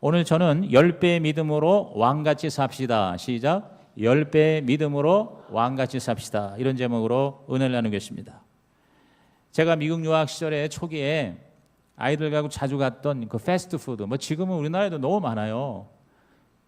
오늘 저는 10배의 믿음으로 왕같이 삽시다. 시작. 10배의 믿음으로 왕같이 삽시다. 이런 제목으로 은혜를 나누겠습니다. 제가 미국 유학 시절에 초기에 아이들하고 자주 갔던 그 패스트푸드, 뭐 지금은 우리나라에도 너무 많아요.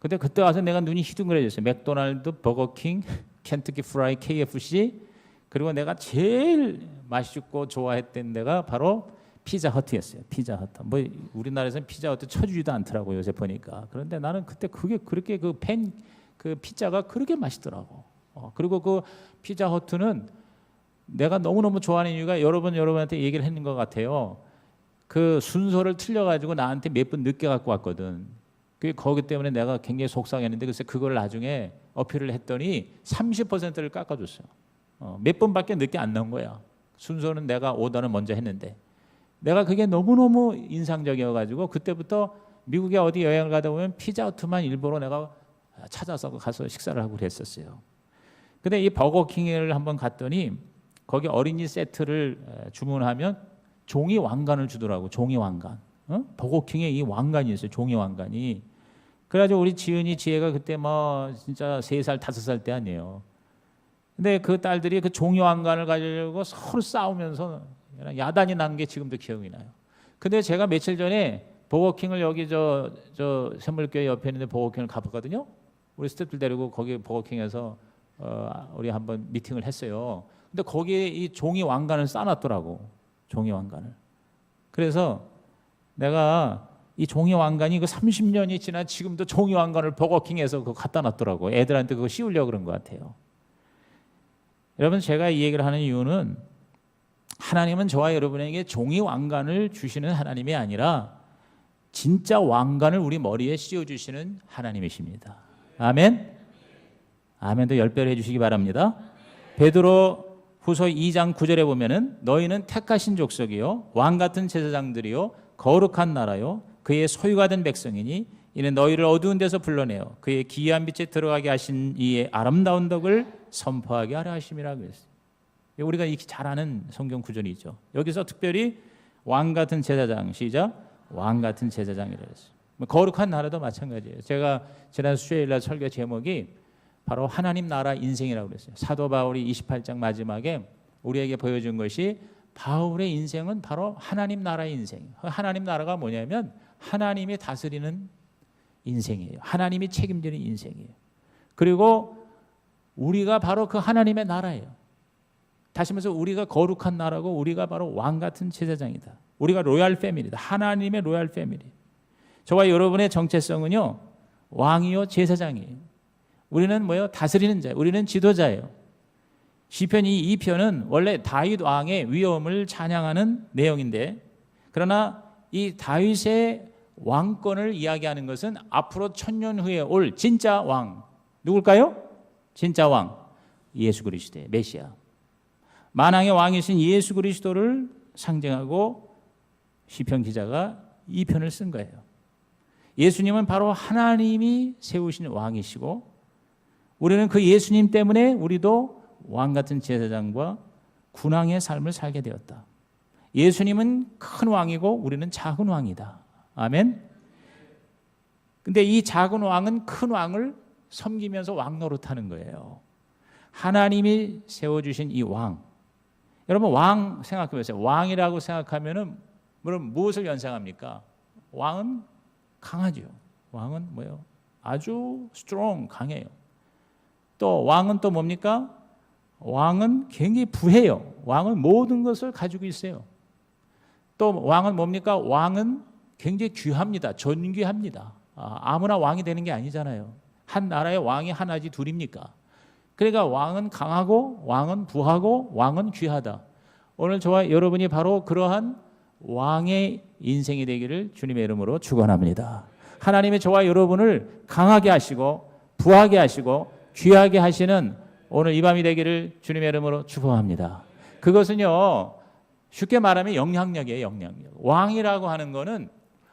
근데 그때 와서 내가 눈이 희둥그레졌어요. 맥도날드, 버거킹, 켄터키 프라이, KFC, 그리고 내가 제일 맛있고 좋아했던 데가 바로 피자헛이었어요. 피자헛. 뭐 우리나라에서는 피자헛 쳐주지도 않더라고요, 요새 보니까. 그런데 나는 그때 그게 그렇게 그 피자가 그렇게 맛있더라고. 그리고 그 피자헛은 내가 너무너무 좋아하는 이유가 여러분한테 얘기를 했는 것 같아요. 그 순서를 틀려가지고 나한테 몇 분 늦게 갖고 왔거든. 거기 때문에 내가 굉장히 속상했는데 글쎄 그걸 나중에 어필을 했더니 30%를 깎아줬어요. 몇 분밖에 늦게 안 나온 거야. 순서는 내가 오더를 먼저 했는데 내가 그게 너무너무 인상적이어가지고 그때부터 미국에 어디 여행을 가다 보면 피자헛만 일부러 내가 찾아서 가서 식사를 하고 그랬었어요. 근데 이 버거킹을 한번 갔더니 거기 어린이 세트를 주문하면 종이 왕관을 주더라고. 종이 왕관. 버거킹에 이 왕관이 있어요. 종이 왕관이. 그래가지고 우리 지혜가 그때 뭐 진짜 3살 5살 때 아니에요. 근데 그 딸들이 그 종이 왕관을 가지고 서로 싸우면서 야단이 난 게 지금도 기억이 나요. 근데 제가 며칠 전에 버거킹을 여기 저 샘물교회 옆에 있는데 버거킹을 가봤거든요. 우리 스태프들 데리고 거기 버거킹에서 우리 한번 미팅을 했어요. 근데 거기에 이 종이 왕관을 쌓아놨더라고. 종이 왕관을. 그래서 내가 이 종이 왕관이 그 30년이 지난 지금도 종이 왕관을 버거킹에서 그거 갖다 놨더라고. 애들한테 그거 씌우려고 그런 것 같아요. 여러분, 제가 이 얘기를 하는 이유는 하나님은 저와 여러분에게 종이 왕관을 주시는 하나님이 아니라 진짜 왕관을 우리 머리에 씌워주시는 하나님이십니다. 아멘. 아멘도 10배로 해주시기 바랍니다. 베드로 후서 2장 9절에 보면은 너희는 택하신 족속이요 왕같은 제사장들이요 거룩한 나라요 그의 소유가 된 백성이니 이는 너희를 어두운 데서 불러내어 그의 기이한 빛에 들어가게 하신 이의 아름다운 덕을 선포하게 하려 하심이라고 했어요. 우리가 익히 잘 아는 성경 구절이죠. 여기서 특별히 왕같은 제사장, 시작, 왕같은 제사장이라고 했어요. 거룩한 나라도 마찬가지예요. 제가 지난 수요일날 설교 제목이 바로 하나님 나라 인생이라고 그랬어요. 사도 바울이 28장 마지막에 우리에게 보여준 것이 바울의 인생은 바로 하나님 나라의 인생. 하나님 나라가 뭐냐면 하나님이 다스리는 인생이에요. 하나님이 책임지는 인생이에요. 그리고 우리가 바로 그 하나님의 나라예요. 다시 말해서 우리가 거룩한 나라고 우리가 바로 왕 같은 제사장이다. 우리가 로얄 패밀리다. 하나님의 로얄 패밀리. 저와 여러분의 정체성은요 왕이요 제사장이에요. 우리는 뭐예요? 다스리는 자예요. 우리는 지도자예요. 시편 2편은 원래 다윗 왕의 위엄을 찬양하는 내용인데 그러나 이 다윗의 왕권을 이야기하는 것은 앞으로 1000년 후에 올 진짜 왕 누굴까요? 진짜 왕 예수 그리스도의 메시아 만왕의 왕이신 예수 그리스도를 상징하고 시편 기자가 이 편을 쓴 거예요. 예수님은 바로 하나님이 세우신 왕이시고 우리는 그 예수님 때문에 우리도 왕같은 제사장과 군왕의 삶을 살게 되었다. 예수님은 큰 왕이고 우리는 작은 왕이다. 아멘. 근데 이 작은 왕은 큰 왕을 섬기면서 왕 노릇하는 거예요. 하나님이 세워주신 이 왕. 여러분 왕 생각해 보세요. 왕이라고 생각하면은 물론 무엇을 연상합니까? 왕은 강하죠. 왕은 뭐예요? 아주 스트롱 강해요. 또 왕은 또 뭡니까? 왕은 굉장히 부해요. 왕은 모든 것을 가지고 있어요. 또 왕은 뭡니까? 왕은 굉장히 귀합니다. 존귀합니다. 아무나 왕이 되는 게 아니잖아요. 한 나라의 왕이 하나지 둘입니까? 그러니까 왕은 강하고 왕은 부하고 왕은 귀하다. 오늘 저와 여러분이 바로 그러한 왕의 인생이 되기를 주님의 이름으로 축원합니다. 하나님이 저와 여러분을 강하게 하시고 부하게 하시고 귀하게 하시는 오늘 이 밤이 되기를 주님의 이름으로 축원합니다. 그것은요 쉽게 말하면 영향력이에요. 영향력. 왕이라고 하는 거는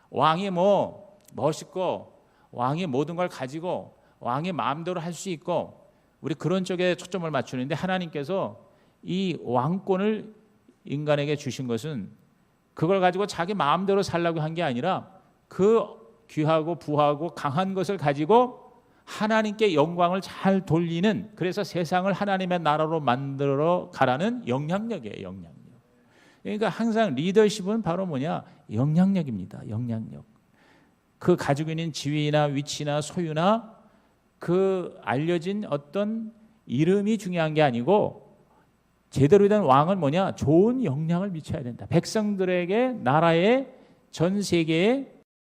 왕이 뭐 멋있고 왕이 모든 걸 가지고 왕이 마음대로 할 수 있고 우리 그런 쪽에 초점을 맞추는데 하나님께서 이 왕권을 인간에게 주신 것은 그걸 가지고 자기 마음대로 살려고 한 게 아니라 그 귀하고 부하고 강한 것을 가지고 하나님께 영광을 잘 돌리는, 그래서 세상을 하나님의 나라로 만들어 가라는 영향력이에요. 영향력. 그러니까 항상 리더십은 바로 뭐냐? 영향력입니다. 영향력. 그 가지고 있는 지위나 위치나 소유나 그 알려진 어떤 이름이 중요한 게 아니고 제대로 된 왕은 뭐냐? 좋은 영향을 미쳐야 된다. 백성들에게, 나라에, 전 세계에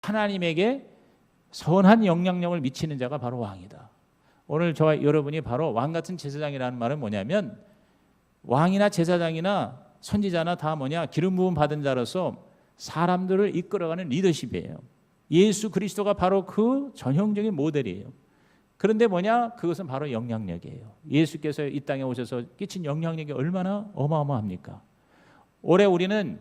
하나님에게 선한 영향력을 미치는 자가 바로 왕이다. 오늘 저와 여러분이 바로 왕 같은 제사장이라는 말은 뭐냐면, 왕이나 제사장이나 선지자나 다 뭐냐? 기름 부음 받은 자로서 사람들을 이끌어가는 리더십이에요. 예수 그리스도가 바로 그 전형적인 모델이에요. 그런데 뭐냐? 그것은 바로 영향력이에요. 예수께서 이 땅에 오셔서 끼친 영향력이 얼마나 어마어마합니까? 올해 우리는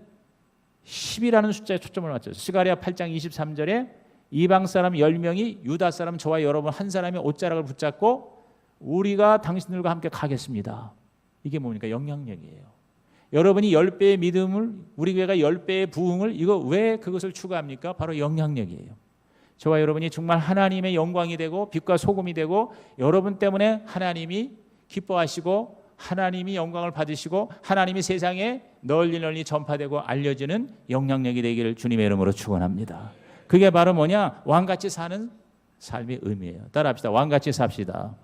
10이라는 숫자에 초점을 맞췄어요. 스가랴 8장 23절에 이방 사람 10명이 유다 사람 저와 여러분 한 사람이 옷자락을 붙잡고 우리가 당신들과 함께 가겠습니다. 이게 뭡니까? 영향력이에요. 여러분이 10배의 믿음을, 우리 교회가 10배의 부흥을, 이거 왜 그것을 추구합니까? 바로 영향력이에요. 저와 여러분이 정말 하나님의 영광이 되고 빛과 소금이 되고 여러분 때문에 하나님이 기뻐하시고 하나님이 영광을 받으시고 하나님이 세상에 널리 전파되고 알려지는 영향력이 되기를 주님의 이름으로 축원합니다. 그게 바로 뭐냐? 왕같이 사는 삶의 의미예요. 따라합시다. 왕같이 삽시다.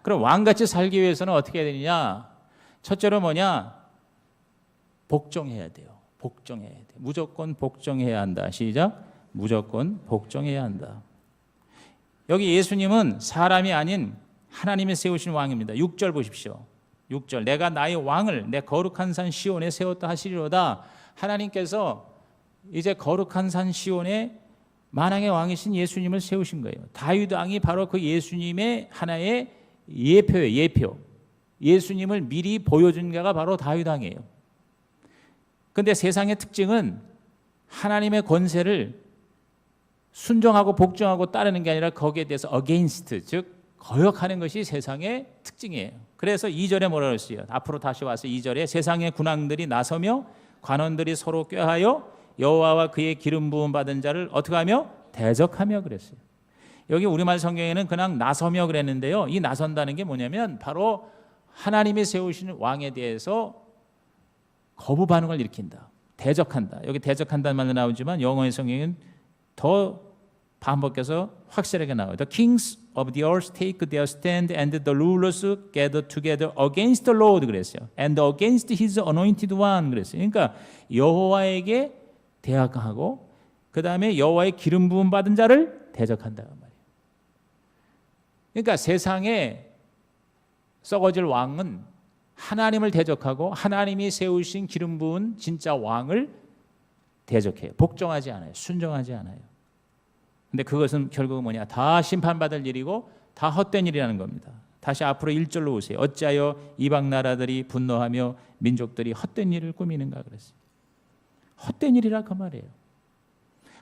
그럼 왕같이 살기 위해서는 어떻게 해야 되느냐? 첫째로 뭐냐? 복종해야 돼요. 복종해야 돼. 무조건 복종해야 한다. 시작. 무조건 복종해야 한다. 여기 예수님은 사람이 아닌 하나님이 세우신 왕입니다. 6절 보십시오. 6절. 내가 나의 왕을 내 거룩한 산 시온에 세웠다 하시리로다. 하나님께서 이제 거룩한 산 시온에 만왕의 왕이신 예수님을 세우신 거예요. 다윗 왕이 바로 그 예수님의 하나의 예표예요. 예표. 예수님을 미리 보여준 자가 바로 다윗 왕이에요. 그런데 세상의 특징은 하나님의 권세를 순종하고 복종하고 따르는 게 아니라 거기에 대해서 against, 즉 거역하는 것이 세상의 특징이에요. 그래서 2절에 뭐라고 했어요? 앞으로 다시 와서 2절에 세상의 군왕들이 나서며 관원들이 서로 꾀하여 여호와와 그의 기름 부음 받은 자를 어떻게 하며? 대적하며 그랬어요. 여기 우리말 성경에는 그냥 나서며 그랬는데요. 이 나선다는 게 뭐냐면 바로 하나님이 세우신 왕에 대해서 거부 반응을 일으킨다. 대적한다. 여기 대적한다는 말도 나오지만 영어의 성경은 더 반복해서 확실하게 나와요. The kings of the earth take their stand and the rulers gather together against the Lord 그랬어요. And against his anointed one 그랬어요. 그러니까 여호와에게 대항하고 그 다음에 여호와의 기름 부음 받은 자를 대적한다 말이에요. 그러니까 세상에 썩어질 왕은 하나님을 대적하고 하나님이 세우신 기름 부은 진짜 왕을 대적해요. 복종하지 않아요. 순종하지 않아요. 근데 그것은 결국 뭐냐? 다 심판받을 일이고 다 헛된 일이라는 겁니다. 다시 앞으로 1절로 오세요. 어찌하여 이방 나라들이 분노하며 민족들이 헛된 일을 꾸미는가 그랬어요. 헛된 일이라 그 말이에요.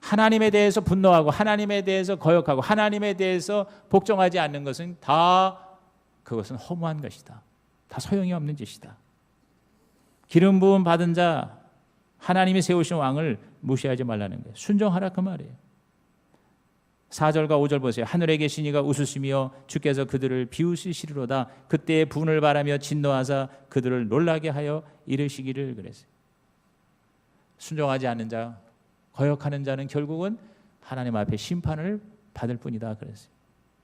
하나님에 대해서 분노하고 하나님에 대해서 거역하고 하나님에 대해서 복종하지 않는 것은 다 그것은 허무한 것이다. 다 소용이 없는 짓이다. 기름 부음 받은 자 하나님이 세우신 왕을 무시하지 말라는 거예요. 순종하라 그 말이에요. 4절과 5절 보세요. 하늘에 계신 이가 웃으시며 주께서 그들을 비웃으시리로다. 그때의 분을 바라며 진노하사 그들을 놀라게 하여 이르시기를 그랬어요. 순종하지 않는 자, 거역하는 자는 결국은 하나님 앞에 심판을 받을 뿐이다 그랬어요.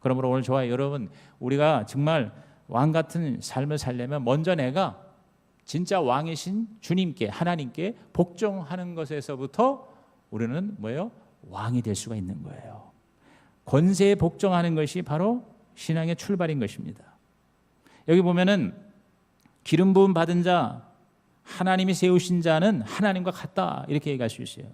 그러므로 오늘 저와 여러분, 우리가 정말 왕 같은 삶을 살려면 먼저 내가 진짜 왕이신 주님께, 하나님께 복종하는 것에서부터 우리는 뭐예요? 왕이 될 수가 있는 거예요. 권세에 복종하는 것이 바로 신앙의 출발인 것입니다. 여기 보면은 기름 부음 받은 자, 하나님이 세우신 자는 하나님과 같다 이렇게 얘기할 수 있어요.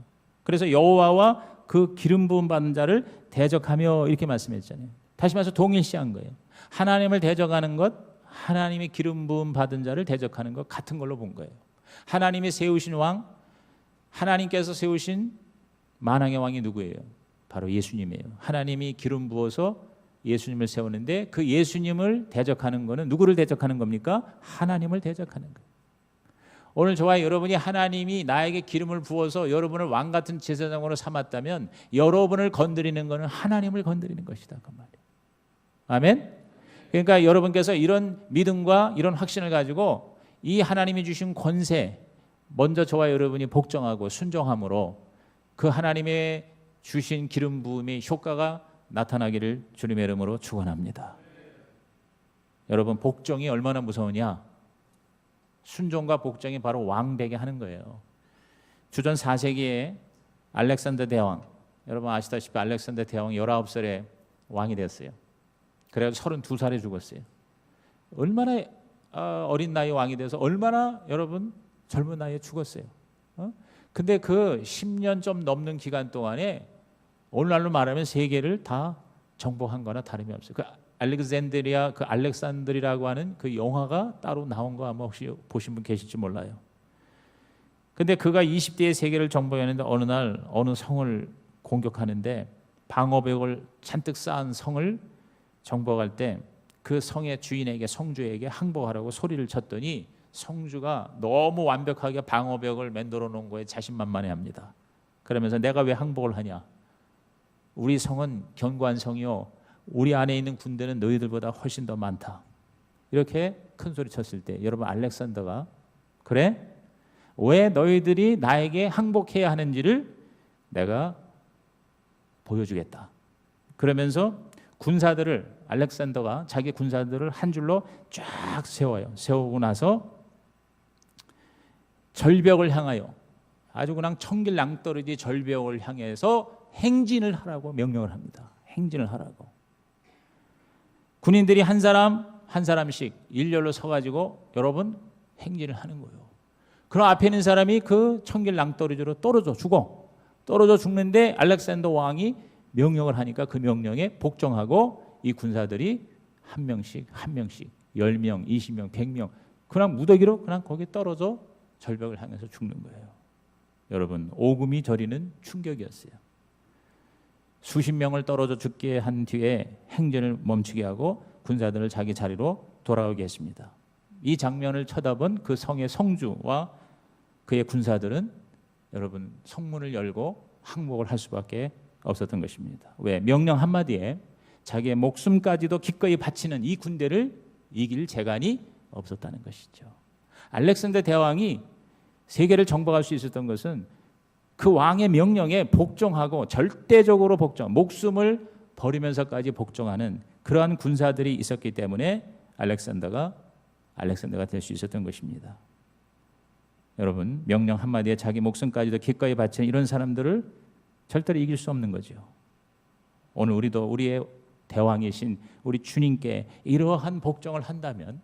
그래서 여호와와 그 기름 부음 받은 자를 대적하며 이렇게 말씀했잖아요. 다시 말해서 동일시한 거예요. 하나님을 대적하는 것, 하나님의 기름 부음 받은 자를 대적하는 것 같은 걸로 본 거예요. 하나님이 세우신 왕, 하나님께서 세우신 만왕의 왕이 누구예요? 바로 예수님이에요. 하나님이 기름 부어서 예수님을 세우는데 그 예수님을 대적하는 것은 누구를 대적하는 겁니까? 하나님을 대적하는 거예요. 오늘 저와 여러분이 하나님이 나에게 기름을 부어서 여러분을 왕 같은 제사장으로 삼았다면 여러분을 건드리는 것은 하나님을 건드리는 것이다 그 말이에요. 아멘. 그러니까 여러분께서 이런 믿음과 이런 확신을 가지고 이 하나님이 주신 권세 먼저 저와 여러분이 복종하고 순종함으로 그 하나님의 주신 기름 부음의 효과가 나타나기를 주님의 이름으로 축원합니다. 여러분 복종이 얼마나 무서우냐? 순종과 복종이 바로 왕 되게 하는 거예요. 주전 4세기에 알렉산더 대왕, 여러분 아시다시피 알렉산더 대왕이 19살에 왕이 됐어요. 그래서 32살에 죽었어요. 얼마나 어린 나이에 왕이 돼서 얼마나 여러분 젊은 나이에 죽었어요. 근데 그 10년 좀 넘는 기간 동안에 오늘날로 말하면 세계를 다 정복한 거나 다름이 없어요. 그 알렉산드리아, 그 알렉산드리라고 하는 그 영화가 따로 나온 거 아마 혹시 보신 분 계실지 몰라요. 근데 그가 20대의 세계를 정복했는데 어느 날 어느 성을 공격하는데 방어벽을 잔뜩 쌓은 성을 정복할 때 그 성의 주인에게 성주에게 항복하라고 소리를 쳤더니 성주가 너무 완벽하게 방어벽을 만들어 놓은 거에 자신만만해합니다. 그러면서 내가 왜 항복을 하냐? 우리 성은 견고한 성이요, 우리 안에 있는 군대는 너희들보다 훨씬 더 많다. 이렇게 큰 소리 쳤을 때 여러분 알렉산더가 그래? 왜 너희들이 나에게 항복해야 하는지를 내가 보여주겠다. 그러면서 군사들을 알렉산더가 자기 군사들을 한 줄로 쫙 세워요. 세우고 나서 절벽을 향하여 아주 그냥 천길낭떠러지 절벽을 향해서 행진을 하라고 명령을 합니다. 행진을 하라고. 군인들이 한 사람 한 사람씩 일렬로 서가지고 여러분 행진을 하는 거예요. 그럼 앞에 있는 사람이 그 천길낭떠러지로 떨어져 죽는데 알렉산더 왕이 명령을 하니까 그 명령에 복종하고 이 군사들이 한 명씩 10명, 20명, 100명 그냥 무더기로 그냥 거기 떨어져 절벽을 향해서 죽는 거예요. 여러분 오금이 저리는 충격이었어요. 수십 명을 떨어져 죽게 한 뒤에 행진을 멈추게 하고 군사들을 자기 자리로 돌아오게 했습니다. 이 장면을 쳐다본 그 성의 성주와 그의 군사들은 여러분 성문을 열고 항복을 할 수밖에 없었던 것입니다. 왜? 명령 한마디에 자기의 목숨까지도 기꺼이 바치는 이 군대를 이길 재간이 없었다는 것이죠. 알렉산더 대왕이 세계를 정복할 수 있었던 것은 그 왕의 명령에 복종하고 절대적으로 복종, 목숨을 버리면서까지 복종하는 그러한 군사들이 있었기 때문에 알렉산더가 될 수 있었던 것입니다. 여러분 명령 한마디에 자기 목숨까지도 기꺼이 바치는 이런 사람들을 절대로 이길 수 없는 거죠. 오늘 우리도 우리의 대왕이신 우리 주님께 이러한 복종을 한다면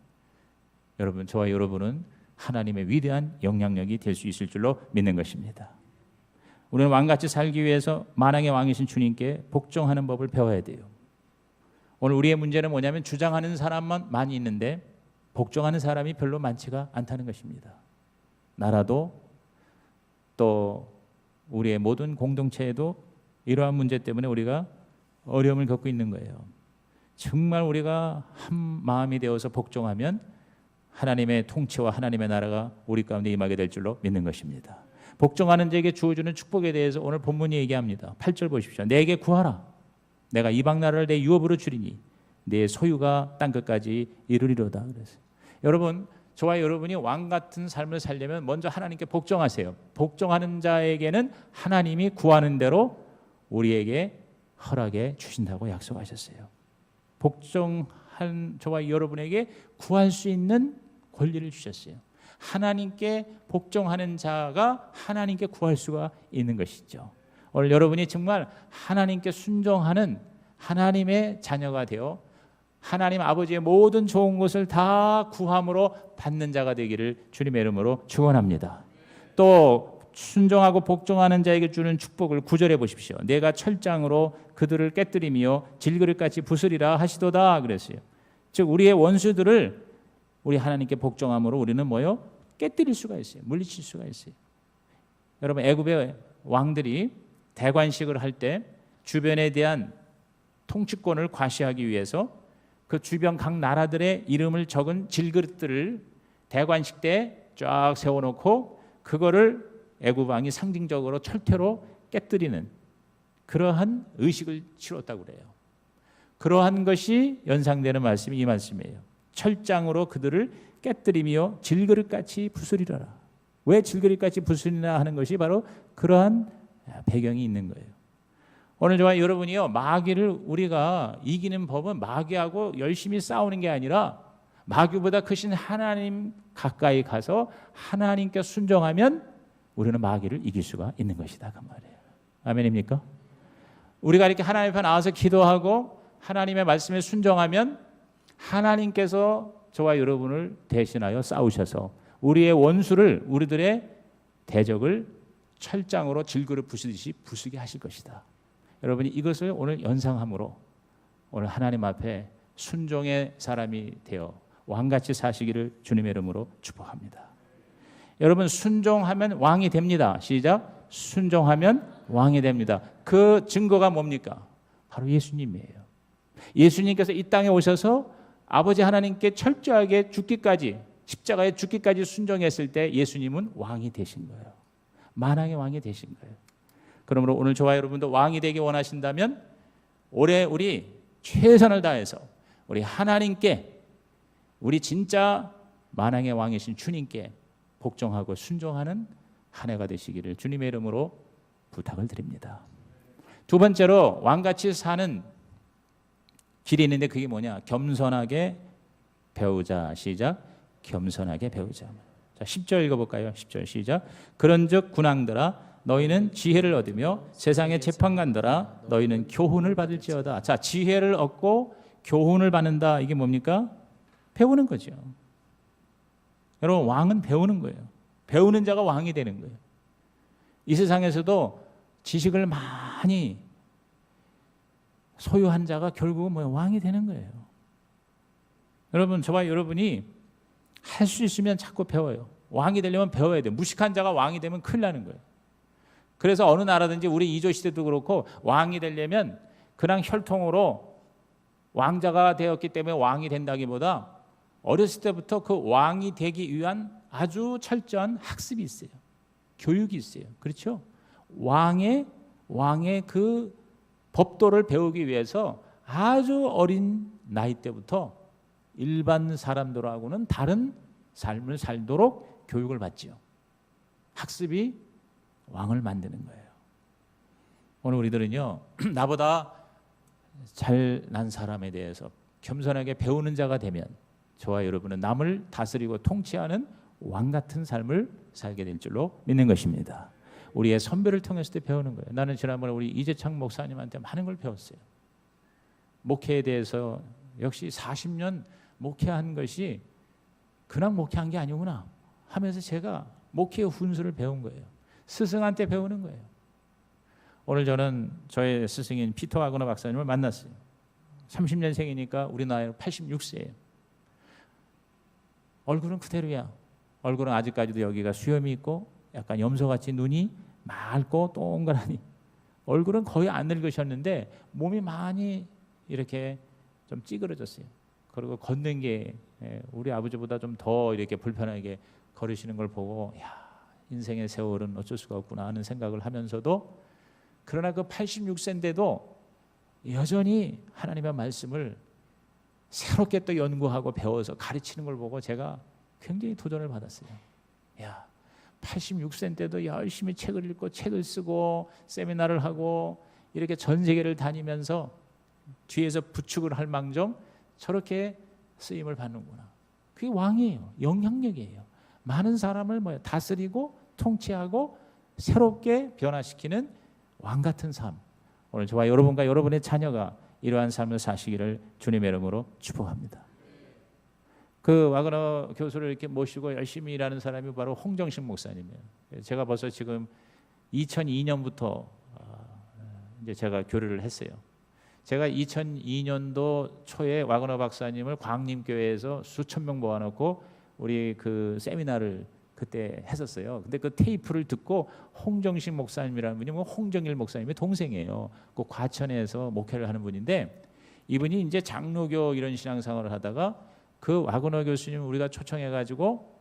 여러분 저와 여러분은 하나님의 위대한 영향력이 될 수 있을 줄로 믿는 것입니다. 우리는 왕같이 살기 위해서 만왕의 왕이신 주님께 복종하는 법을 배워야 돼요. 오늘 우리의 문제는 뭐냐면 주장하는 사람만 많이 있는데 복종하는 사람이 별로 많지가 않다는 것입니다. 나라도 또 우리의 모든 공동체에도 이러한 문제 때문에 우리가 어려움을 겪고 있는 거예요. 정말 우리가 한 마음이 되어서 복종하면 하나님의 통치와 하나님의 나라가 우리 가운데 임하게 될 줄로 믿는 것입니다. 복종하는 자에게 주어주는 축복에 대해서 오늘 본문이 얘기합니다. 8절 보십시오. 내게 구하라. 내가 이방 나라를 내 유업으로 주리니 내 소유가 땅끝까지 이르리로다. 그래서 여러분 저와 여러분이 왕 같은 삶을 살려면 먼저 하나님께 복종하세요. 복종하는 자에게는 하나님이 구하는 대로 우리에게 허락해 주신다고 약속하셨어요. 복종한 저와 여러분에게 구할 수 있는 권리를 주셨어요. 하나님께 복종하는 자가 하나님께 구할 수가 있는 것이죠. 오늘 여러분이 정말 하나님께 순종하는 하나님의 자녀가 되어 하나님 아버지의 모든 좋은 것을 다 구함으로 받는 자가 되기를 주님의 이름으로 축원합니다. 또 순종하고 복종하는 자에게 주는 축복을 9절에 보십시오. 내가 철장으로 그들을 깨뜨리며 질그릇같이 부수리라 하시도다 그랬어요. 즉 우리의 원수들을 우리 하나님께 복종함으로 우리는 뭐요? 깨뜨릴 수가 있어요. 물리칠 수가 있어요. 여러분 애굽의 왕들이 대관식을 할 때 주변에 대한 통치권을 과시하기 위해서 그 주변 각 나라들의 이름을 적은 질그릇들을 대관식 때 쫙 세워놓고 그거를 애굽 왕이 상징적으로 철퇴로 깨뜨리는 그러한 의식을 치렀다고 그래요. 그러한 것이 연상되는 말씀이 이 말씀이에요. 철장으로 그들을 깨뜨리며 질그릇같이 부수리라. 왜 질그릇같이 부수리나 하는 것이 바로 그러한 배경이 있는 거예요. 오늘 저와 여러분이요, 마귀를 우리가 이기는 법은 마귀하고 열심히 싸우는 게 아니라 마귀보다 크신 하나님 가까이 가서 하나님께 순종하면 우리는 마귀를 이길 수가 있는 것이다, 그 말이에요. 아멘입니까? 우리가 이렇게 하나님 앞에 나와서 기도하고 하나님의 말씀에 순종하면 하나님께서 저와 여러분을 대신하여 싸우셔서 우리의 원수를, 우리들의 대적을 철장으로 질그릇 부수듯이 부수게 하실 것이다. 여러분이 이것을 오늘 연상함으로 오늘 하나님 앞에 순종의 사람이 되어 왕같이 사시기를 주님의 이름으로 축복합니다. 여러분, 순종하면 왕이 됩니다. 시작. 순종하면 왕이 됩니다. 그 증거가 뭡니까? 바로 예수님이에요. 예수님께서 이 땅에 오셔서 아버지 하나님께 철저하게 죽기까지, 십자가에 죽기까지 순종했을 때 예수님은 왕이 되신 거예요. 만왕의 왕이 되신 거예요. 그러므로 오늘 저와 여러분도 왕이 되기 원하신다면 올해 우리 최선을 다해서 우리 하나님께, 우리 진짜 만왕의 왕이신 주님께 복종하고 순종하는 한 해가 되시기를 주님의 이름으로 부탁을 드립니다. 두 번째로 왕같이 사는 길이 있는데 그게 뭐냐? 겸손하게 배우자. 시작. 겸손하게 배우자. 자, 10절 읽어볼까요? 10절 시작. 그런즉 군왕들아 너희는 지혜를 얻으며 세상의 재판관들아 너희는 교훈을 받을지어다. 자, 지혜를 얻고 교훈을 받는다. 이게 뭡니까? 배우는 거죠. 여러분, 왕은 배우는 거예요. 배우는 자가 왕이 되는 거예요. 이 세상에서도 지식을 많이 소유한 자가 결국은 뭐예요? 왕이 되는 거예요. 여러분, 저와 여러분이 할 수 있으면 자꾸 배워요. 왕이 되려면 배워야 돼요. 무식한 자가 왕이 되면 큰일 나는 거예요. 그래서 어느 나라든지 우리 이조 시대도 그렇고 왕이 되려면 그냥 혈통으로 왕자가 되었기 때문에 왕이 된다기보다 어렸을 때부터 그 왕이 되기 위한 아주 철저한 학습이 있어요. 교육이 있어요. 그렇죠? 왕의 그 법도를 배우기 위해서 아주 어린 나이 때부터 일반 사람들하고는 다른 삶을 살도록 교육을 받지요. 학습이 왕을 만드는 거예요. 오늘 우리들은요, 나보다 잘난 사람에 대해서 겸손하게 배우는 자가 되면 저와 여러분은 남을 다스리고 통치하는 왕 같은 삶을 살게 될 줄로 믿는 것입니다. 우리의 선배를 통해서도 배우는 거예요. 나는 지난번에 우리 이재창 목사님한테 많은 걸 배웠어요. 목회에 대해서 역시 40년 목회한 것이 그냥 목회한 게 아니구나 하면서 제가 목회의 훈수를 배운 거예요. 스승한테 배우는 거예요. 오늘 저는 저의 스승인 피터 와그너 박사님을 만났어요. 30년생이니까 우리 나이로 86세예요. 얼굴은 그대로야. 얼굴은 아직까지도 여기가 수염이 있고 약간 염소같이 눈이 맑고 동그라니. 얼굴은 거의 안 늙으셨는데 몸이 많이 이렇게 좀 찌그러졌어요. 그리고 걷는 게 우리 아버지보다 좀 더 이렇게 불편하게 걸으시는 걸 보고 야, 인생의 세월은 어쩔 수가 없구나 하는 생각을 하면서도 그러나 그 86세인데도 여전히 하나님의 말씀을 새롭게 또 연구하고 배워서 가르치는 걸 보고 제가 굉장히 도전을 받았어요. 야, 86세인데도 열심히 책을 읽고 책을 쓰고 세미나를 하고 이렇게 전 세계를 다니면서 뒤에서 부축을 할 망정 저렇게 쓰임을 받는구나. 그게 왕이에요. 영향력이에요. 많은 사람을 다스리고 통치하고 새롭게 변화시키는 왕 같은 삶. 오늘 저와 여러분과 여러분의 자녀가 이러한 삶을 사시기를 주님의 이름으로 축복합니다. 그 와그너 교수를 이렇게 모시고 열심히 일하는 사람이 바로 홍정식 목사님이에요. 제가 벌써 지금 2002년부터 이제 제가 교류를 했어요. 제가 2002년도 초에 와그너 박사님을 광림교회에서 수천 명 모아놓고 우리 그 세미나를 그때 했었어요. 근데 그 테이프를 듣고 홍정식 목사님이라는 분이 홍정일 목사님의 동생이에요. 그 과천에서 목회를 하는 분인데 이분이 이제 장로교 이런 신앙생활을 하다가 그 와그너 교수님 우리가 초청해가지고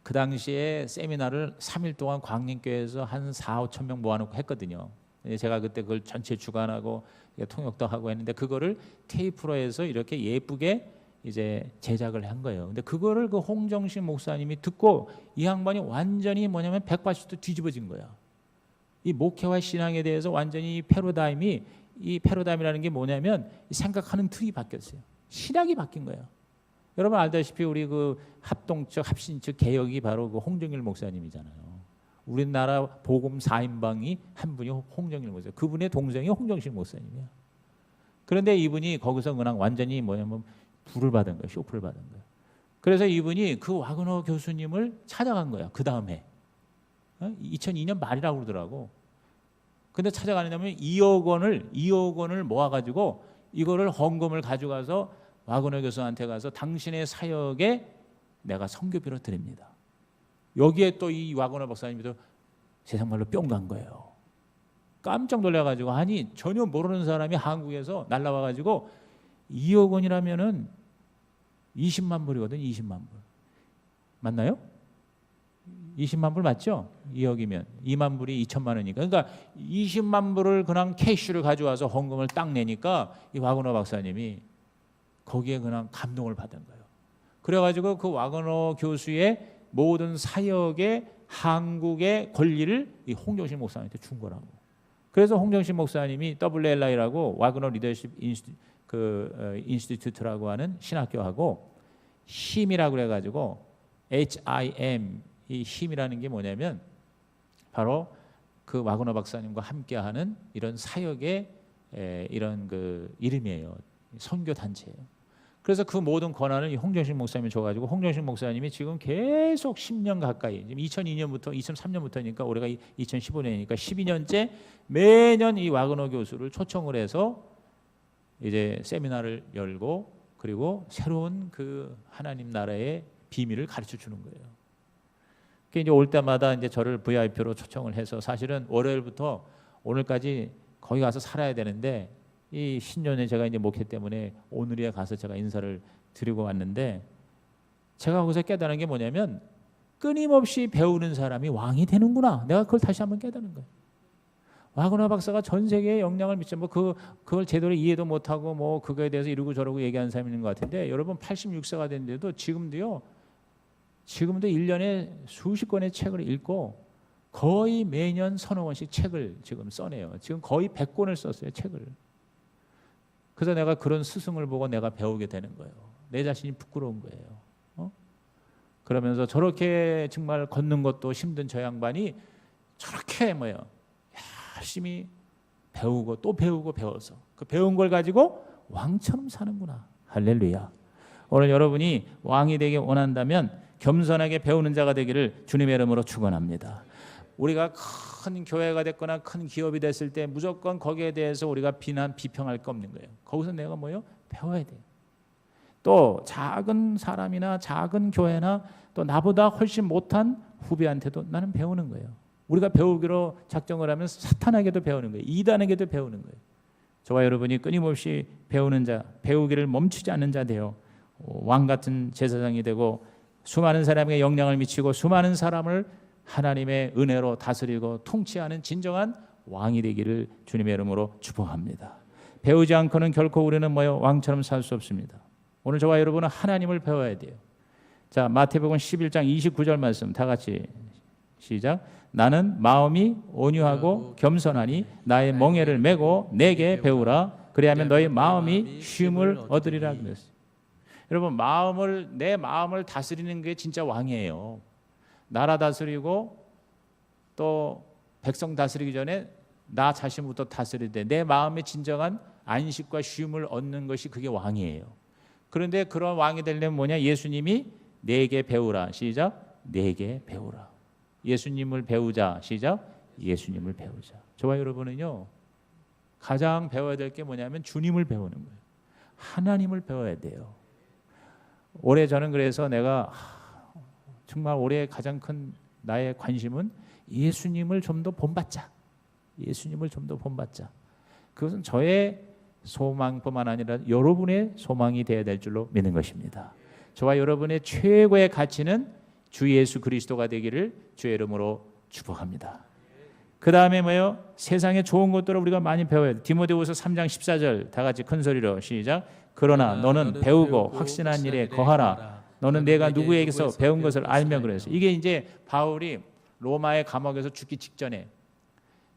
그 당시에 세미나를 3일 동안 광림교회에서 한 4, 5천 명 모아놓고 했거든요. 제가 그때 그걸 전체 주관하고 통역도 하고 했는데 그거를 테이프로 해서 이렇게 예쁘게 이제 제작을 한 거예요. 근데 그거를 그 홍정신 목사님이 듣고 이 양반이 완전히 뭐냐면 180도 뒤집어진 거야. 이 목회와 신앙에 대해서 완전히 이 패러다임이라는 게 뭐냐면 생각하는 틀이 바뀌었어요. 신학이 바뀐 거예요. 여러분 알다시피 우리 그 합동적 합신적 개혁이 바로 그 홍정일 목사님이잖아요. 우리나라 복음 4인방이 한 분이 홍정일 목사님. 그분의 동생이 홍정신 목사님이야. 그런데 이분이 거기서 그냥 완전히 뭐냐면 불을 받은 거예요. 쇼크를 받은 거예요. 그래서 이분이 그 와그너 교수님을 찾아간 거야. 그 다음에 2002년 말이라고 그러더라고. 근데 찾아가냐면 2억 원을 모아가지고 이거를 헌금을 가져가서 와그너 교수한테 가서 당신의 사역에 내가 선교비로 드립니다. 여기에 또 이 와그너 박사님도 세상 말로 뿅 간 거예요. 깜짝 놀라가지고 아니 전혀 모르는 사람이 한국에서 날라와가지고 2억 원이라면은 20만 불이거든. 20만 불 맞나요? 20만 불 맞죠? 2억이면 2만 불이 2천만 원이니까 그러니까 20만 불을 그냥 캐시를 가져와서 헌금을 딱 내니까 이 와그너 박사님이 거기에 그냥 감동을 받은 거예요. 그래가지고 그 와그너 교수의 모든 사역의 한국의 권리를 이 홍정신 목사님한테 준 거라고. 그래서 홍정신 목사님이 WLI라고 와그너 리더십 인스티튜트라고 하는 신학교하고 힘이라고 그래가지고 HIM 이 힘이라는 게 뭐냐면 바로 그 와그너 박사님과 함께하는 이런 사역의 이런 그 이름이에요. 선교 단체예요. 그래서 그 모든 권한을 홍정신 목사님이 줘가지고 홍정신 목사님이 지금 계속 10년 가까이 지금 2002년부터 2003년부터니까 올해가 2015년이니까 12년째 매년 이 와그너 교수를 초청을 해서 이제 세미나를 열고 그리고 새로운 그 하나님 나라의 비밀을 가르쳐 주는 거예요. 그 이제 올 때마다 이제 저를 VIP로 초청을 해서 사실은 월요일부터 오늘까지 거기 가서 살아야 되는데 이 신년에 제가 이제 목회 때문에 오늘에 가서 제가 인사를 드리고 왔는데 제가 거기서 깨달은 게 뭐냐면 끊임없이 배우는 사람이 왕이 되는구나. 내가 그걸 다시 한번 깨달은 거예요. 와그너 박사가 전 세계에 영향을 미쳐 그걸 제대로 이해도 못하고 뭐 그거에 대해서 이러고 저러고 얘기하는 사람이 있는 것 같은데 여러분 86세가 됐는데도 지금도 1년에 수십 권의 책을 읽고 거의 매년 서너 권씩 책을 지금 써내요. 지금 거의 100권을 썼어요. 책을. 그래서 내가 그런 스승을 보고 내가 배우게 되는 거예요. 내 자신이 부끄러운 거예요. 그러면서 저렇게 정말 걷는 것도 힘든 저 양반이 저렇게 열심히 배우고 또 배우고 배워서 그 배운 걸 가지고 왕처럼 사는구나. 할렐루야. 오늘 여러분이 왕이 되기 원한다면 겸손하게 배우는 자가 되기를 주님의 이름으로 축원합니다. 우리가 큰 교회가 됐거나 큰 기업이 됐을 때 무조건 거기에 대해서 우리가 비평할 거 없는 거예요. 거기서 내가 배워야 돼요. 또 작은 사람이나 작은 교회나 또 나보다 훨씬 못한 후배한테도 나는 배우는 거예요. 우리가 배우기로 작정을 하면 사탄에게도 배우는 거예요. 이단에게도 배우는 거예요. 저와 여러분이 끊임없이 배우는 자, 배우기를 멈추지 않는 자 되어 왕 같은 제사장이 되고 수많은 사람에게 영향을 미치고 수많은 사람을 하나님의 은혜로 다스리고 통치하는 진정한 왕이 되기를 주님의 이름으로 축복합니다. 배우지 않고는 결코 우리는 왕처럼 살 수 없습니다. 오늘 저와 여러분은 하나님을 배워야 돼요. 자, 마태복음 11장 29절 말씀 다 같이 시작. 나는 마음이 온유하고 겸손하니 나의 멍에를 메고 내게 배우라. 그리하면 너희 마음이 쉼을 얻으리라 그랬어요. 여러분 내 마음을 다스리는 게 진짜 왕이에요. 나라 다스리고 또 백성 다스리기 전에 나 자신부터 다스릴 때 내 마음의 진정한 안식과 쉼을 얻는 것이 그게 왕이에요. 그런데 그런 왕이 되려면 뭐냐? 예수님이 내게 배우라. 시작. 내게 배우라. 예수님을 배우자. 시작. 예수님을 배우자. 저와 여러분은요 가장 배워야 될 게 뭐냐면 주님을 배우는 거예요. 하나님을 배워야 돼요. 올해 저는 그래서 내가 정말 올해 가장 큰 나의 관심은 예수님을 좀 더 본받자. 예수님을 좀 더 본받자. 그것은 저의 소망뿐만 아니라 여러분의 소망이 되어야 될 줄로 믿는 것입니다. 저와 여러분의 최고의 가치는 주 예수 그리스도가 되기를 주의 이름으로 축복합니다. 그 다음에 뭐예요? 세상에 좋은 것들을 우리가 많이 배워야 돼. 디모데후서 3장 14절 다 같이 큰 소리로 시작. 그러나 너는 배우고 확신한 일에 거하라. 너는 내가 누구에게서 배운 것을 알며 그래서. 이게 이제 바울이 로마의 감옥에서 죽기 직전에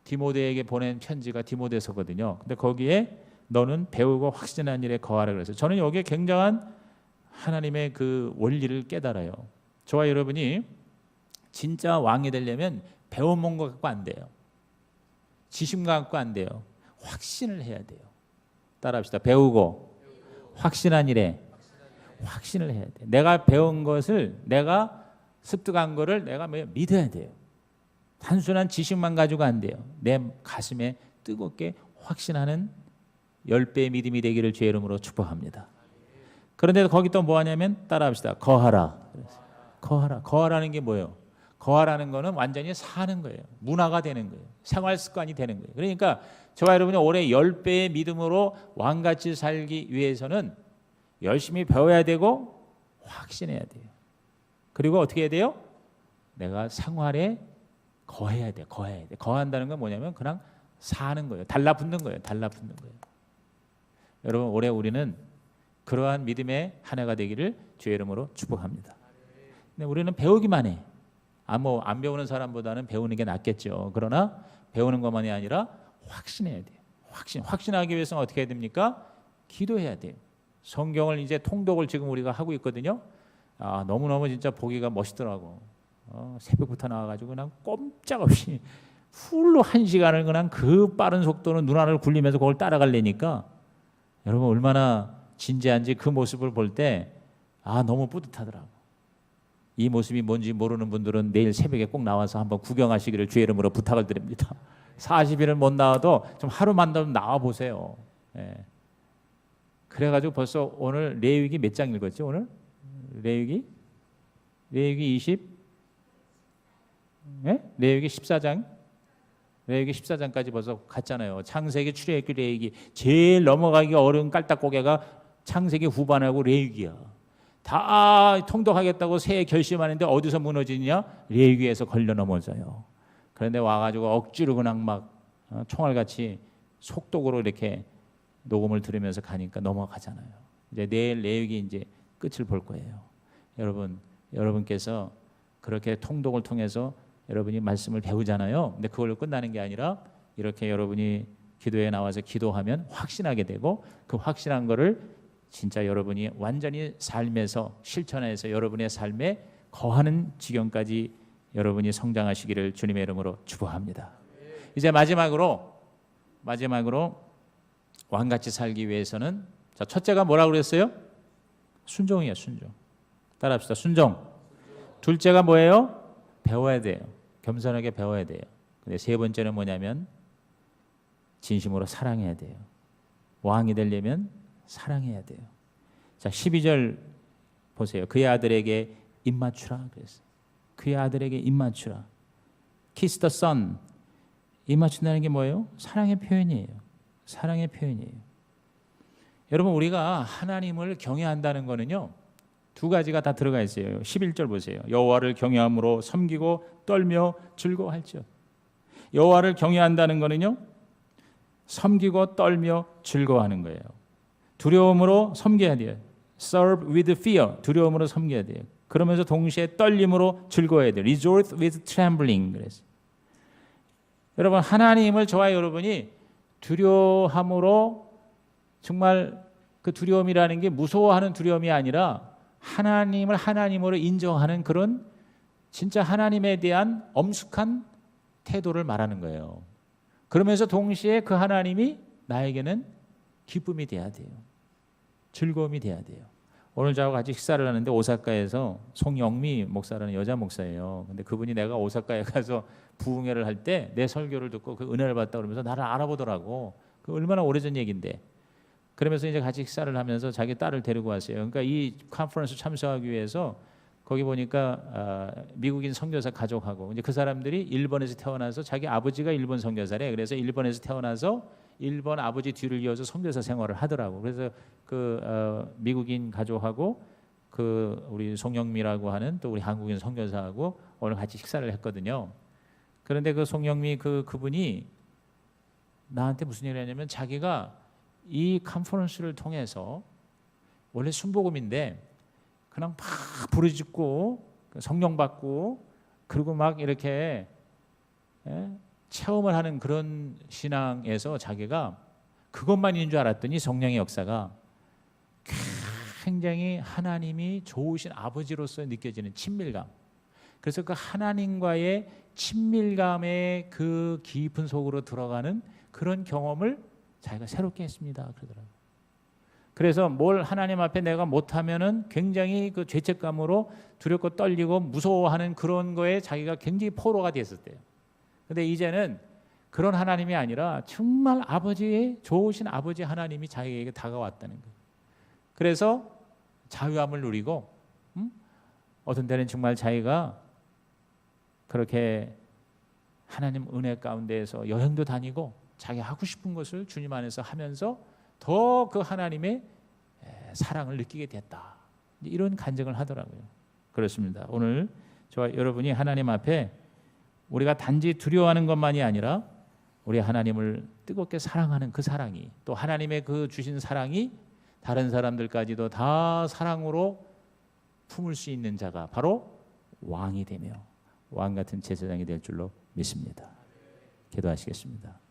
디모데에게 보낸 편지가 디모데서거든요. 근데 거기에 너는 배우고 확신한 일에 거하라 그래서 저는 여기에 굉장한 하나님의 그 원리를 깨달아요. 저와 여러분이 진짜 왕이 되려면 배워본 것 갖고 안 돼요. 지식만 갖고 안 돼요. 확신을 해야 돼요. 따라합시다. 배우고 확신한 일에 확신을 해야 돼. 내가 배운 것을, 내가 습득한 거를 내가 믿어야 돼요. 단순한 지식만 가지고 안 돼요. 내 가슴에 뜨겁게 확신하는 10배의 믿음이 되기를 주의 이름으로 축복합니다. 그런데 거기 또 뭐 하냐면 따라합시다. 거하라. 거하라. 거하라는 게 뭐예요? 거하라는 거는 완전히 사는 거예요. 문화가 되는 거예요. 생활 습관이 되는 거예요. 그러니까 저와 여러분이 올해 10배의 믿음으로 왕같이 살기 위해서는 열심히 배워야 되고 확신해야 돼요. 그리고 어떻게 해야 돼요? 내가 생활에 거해야 돼. 거해야 돼. 거한다는 건 뭐냐면 그냥 사는 거예요. 달라붙는 거예요. 달라붙는 거예요. 여러분 올해 우리는 그러한 믿음의 한 해가 되기를 주의 이름으로 축복합니다. 근데 우리는 배우기만 해. 안 배우는 사람보다는 배우는 게 낫겠죠. 그러나 배우는 것만이 아니라 확신해야 돼요. 확신하기 위해서는 어떻게 해야 됩니까? 기도해야 돼요. 성경을 이제 통독을 지금 우리가 하고 있거든요. 너무너무 진짜 보기가 멋있더라고. 새벽부터 나와가지고 그냥 꼼짝없이 풀로 1시간을 그냥 그 빠른 속도로 눈알을 굴리면서 그걸 따라가려니까 여러분 얼마나 진지한지 그 모습을 볼 때 너무 뿌듯하더라고. 이 모습이 뭔지 모르는 분들은 내일 새벽에 꼭 나와서 한번 구경하시기를 주의 이름으로 부탁을 드립니다. 40일을 못 나와도 좀 하루만 더 나와 보세요. 예. 그래가지고 벌써 오늘 레위기 몇 장 읽었지 오늘? 레위기 20? 예? 레위기 14장? 레위기 14장까지 벌써 갔잖아요. 창세기, 출애굽기, 레위기 제일 넘어가기 어려운 깔딱고개가 창세기 후반하고 레위기야. 다 통독하겠다고 새해 결심하는데 어디서 무너지냐? 레위기에서 걸려 넘어져요. 그런데 와가지고 억지로 그냥 막 총알같이 속독으로 이렇게 녹음을 들으면서 가니까 넘어가잖아요. 이제 내일 레위기 이제 끝을 볼 거예요. 여러분께서 그렇게 통독을 통해서 여러분이 말씀을 배우잖아요. 근데 그걸로 끝나는 게 아니라 이렇게 여러분이 기도에 나와서 기도하면 확신하게 되고 그 확신한 거를 진짜 여러분이 완전히 삶에서 실천해서 여러분의 삶에 거하는 지경까지 여러분이 성장하시기를 주님의 이름으로 축복합니다. 이제 마지막으로 왕같이 살기 위해서는 자, 첫째가 뭐라고 그랬어요? 순종이에요. 순종. 따라합시다. 순종. 둘째가 뭐예요? 배워야 돼요. 겸손하게 배워야 돼요. 근데 세 번째는 뭐냐면 진심으로 사랑해야 돼요. 왕이 되려면 사랑해야 돼요. 자, 12절 보세요. 그의 아들에게 입 맞추라 그랬어요. 그의 아들에게 입 맞추라. Kiss the son. 입 맞춘다는 게 뭐예요? 사랑의 표현이에요. 사랑의 표현이에요. 여러분 우리가 하나님을 경외한다는 거는요. 두 가지가 다 들어가 있어요. 11절 보세요. 여호와를 경외함으로 섬기고 떨며 즐거워할지어다. 여호와를 경외한다는 거는요. 섬기고 떨며 즐거워하는 거예요. 두려움으로 섬겨야 돼요. Serve with fear. 두려움으로 섬겨야 돼요. 그러면서 동시에 떨림으로 즐거워야 돼요. Rejoice with trembling. 그래서 여러분 하나님을 저와 여러분이 두려움으로 정말 그 두려움이라는 게 무서워하는 두려움이 아니라 하나님을 하나님으로 인정하는 그런 진짜 하나님에 대한 엄숙한 태도를 말하는 거예요. 그러면서 동시에 그 하나님이 나에게는 기쁨이 돼야 돼요. 즐거움이 돼야 돼요. 오늘 저하고 같이 식사를 하는데 오사카에서 송영미 목사라는 여자 목사예요. 근데 그분이 내가 오사카에 가서 부흥회를 할 때 내 설교를 듣고 그 은혜를 받다 그러면서 나를 알아보더라고. 그 얼마나 오래전 얘기인데. 그러면서 이제 같이 식사를 하면서 자기 딸을 데리고 왔어요. 그러니까 이 컨퍼런스 참석하기 위해서 거기 보니까 미국인 선교사 가족하고 이제 그 사람들이 일본에서 태어나서 자기 아버지가 일본 선교사래. 그래서 일본에서 태어나서 일본 아버지 뒤를 이어서 선교사 생활을 하더라고. 그래서 그 미국인 가족하고 그 우리 송영미라고 하는 또 우리 한국인 선교사하고 오늘 같이 식사를 했거든요. 그런데 그 송영미 그분이 나한테 무슨 얘기를 하냐면 자기가 이 컨퍼런스를 통해서 원래 순복음인데 그냥 막 부르짖고 성령 받고 그리고 막 이렇게 체험을 하는 그런 신앙에서 자기가 그것만 있는 줄 알았더니 성령의 역사가 굉장히 하나님이 좋으신 아버지로서 느껴지는 친밀감. 그래서 그 하나님과의 친밀감의 그 깊은 속으로 들어가는 그런 경험을 자기가 새롭게 했습니다. 그러더라고요. 그래서 뭘 하나님 앞에 내가 못하면은 굉장히 그 죄책감으로 두렵고 떨리고 무서워하는 그런 거에 자기가 굉장히 포로가 됐었대요. 근데 이제는 그런 하나님이 아니라 정말 아버지의 좋으신 아버지 하나님이 자기에게 다가왔다는 거예요. 그래서 자유함을 누리고 어떤 때는 정말 자기가 그렇게 하나님 은혜 가운데에서 여행도 다니고 자기 하고 싶은 것을 주님 안에서 하면서 더 그 하나님의 사랑을 느끼게 됐다. 이런 간증을 하더라고요. 그렇습니다. 오늘 저와 여러분이 하나님 앞에 우리가 단지 두려워하는 것만이 아니라 우리 하나님을 뜨겁게 사랑하는 그 사랑이 또 하나님의 그 주신 사랑이 다른 사람들까지도 다 사랑으로 품을 수 있는 자가 바로 왕이 되며 왕 같은 제사장이 될 줄로 믿습니다. 기도하시겠습니다.